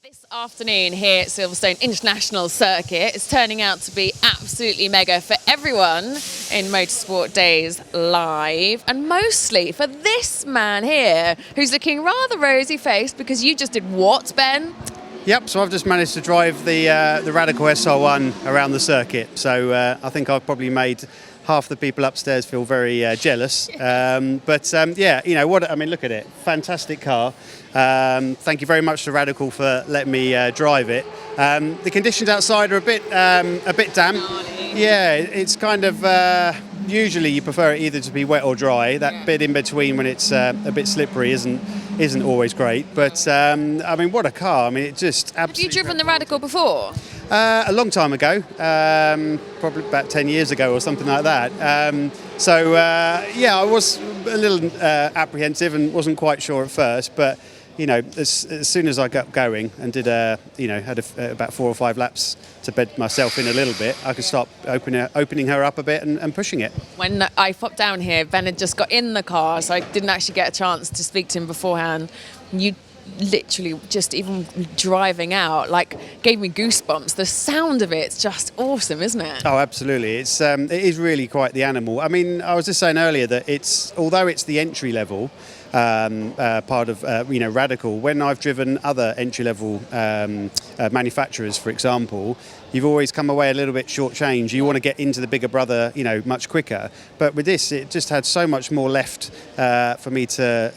This afternoon here at Silverstone International Circuit is turning out to be absolutely mega for everyone in Motorsport Days Live, and mostly for this man here who's looking rather rosy-faced because you just did what, Ben? Yep, so I've just managed to drive the Radical SR1 around the circuit, so I think I've probably made half the people upstairs feel very jealous. Yeah, you know what? I mean, look at it, fantastic car. Thank you very much to Radical for letting me drive it. The conditions outside are a bit damp. Yeah, it's kind of usually you prefer it either to be wet or dry. That bit in between when it's a bit slippery isn't always great. But I mean, what a car! I mean, it just absolutely. Have you driven the Radical before? A long time ago, probably about 10 years ago or something like that. Yeah, I was a little apprehensive and wasn't quite sure at first, but you know, as soon as I got going and did had about 4 or 5 laps to bed myself in a little bit, I could start opening her up a bit and pushing it. When I popped down here, Ben had just got in the car, so I didn't actually get a chance to speak to him beforehand. You literally just even driving out gave me goosebumps. The sound of it's just awesome, isn't it? Oh, absolutely. It is really quite the animal. I mean, I was just saying earlier that although it's the entry level part of Radical, when I've driven other entry level manufacturers, for example, you've always come away a little bit shortchanged. You want to get into the bigger brother, much quicker. But with this, it just had so much more left for me to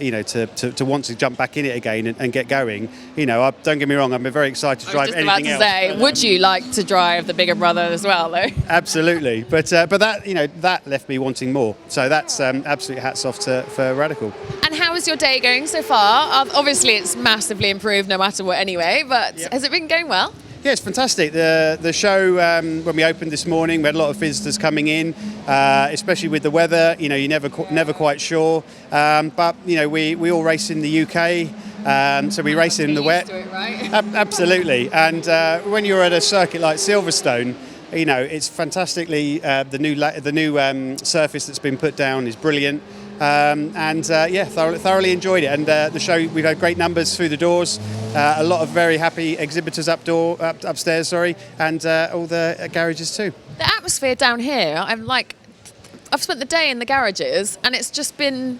want to jump back in it again and get going. Don't get me wrong, I'm very excited to drive anything else. I was just about to say, would you like to drive the bigger brother as well, though? Absolutely, but that left me wanting more. So that's absolute hats off for Radical. And how is your day going so far? Obviously, it's massively improved no matter what anyway, but Has it been going well? Yeah, it's fantastic. The show, when we opened this morning, we had a lot of visitors coming in, especially with the weather. You're never quite sure. But we all race in the UK, so we race in the wet. To it, right? Absolutely. And when you're at a circuit like Silverstone, it's fantastically the new surface that's been put down is brilliant. Thoroughly enjoyed it, and the show, we've had great numbers through the doors, a lot of very happy exhibitors upstairs, and all the garages too. The atmosphere down here, I've spent the day in the garages, and it's just been,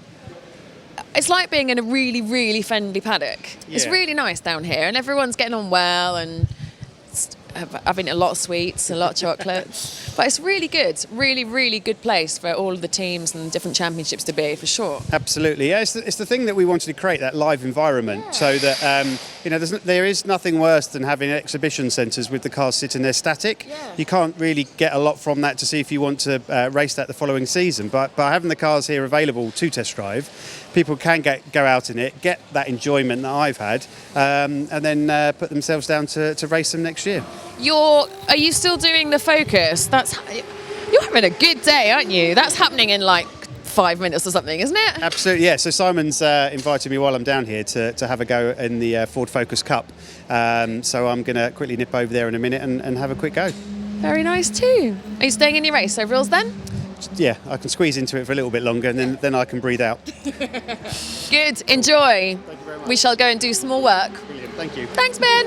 it's like being in a really, really friendly paddock. Yeah. It's really nice down here, and everyone's getting on well, and having a lot of sweets, a lot of chocolates. But it's really good, really, really good place for all of the teams and different championships to be, for sure. Absolutely, yeah. It's the thing that we wanted to create, that live environment, so that there is nothing worse than having exhibition centres with the cars sitting there static. Yeah. You can't really get a lot from that to see if you want to race that the following season. But by having the cars here available to test drive, people can go out in it, get that enjoyment that I've had, and then put themselves down to race them next year. Are you still doing the Focus? You're having a good day, aren't you? That's happening in 5 minutes or something, isn't it? Absolutely, yeah. So Simon's invited me while I'm down here to have a go in the Ford Focus Cup. So I'm going to quickly nip over there in a minute and have a quick go. Very nice too. Are you staying in your race overalls then? Yeah, I can squeeze into it for a little bit longer, and then I can breathe out. Good, enjoy. Thank you very much. We shall go and do some more work. Brilliant, thank you. Thanks, Ben.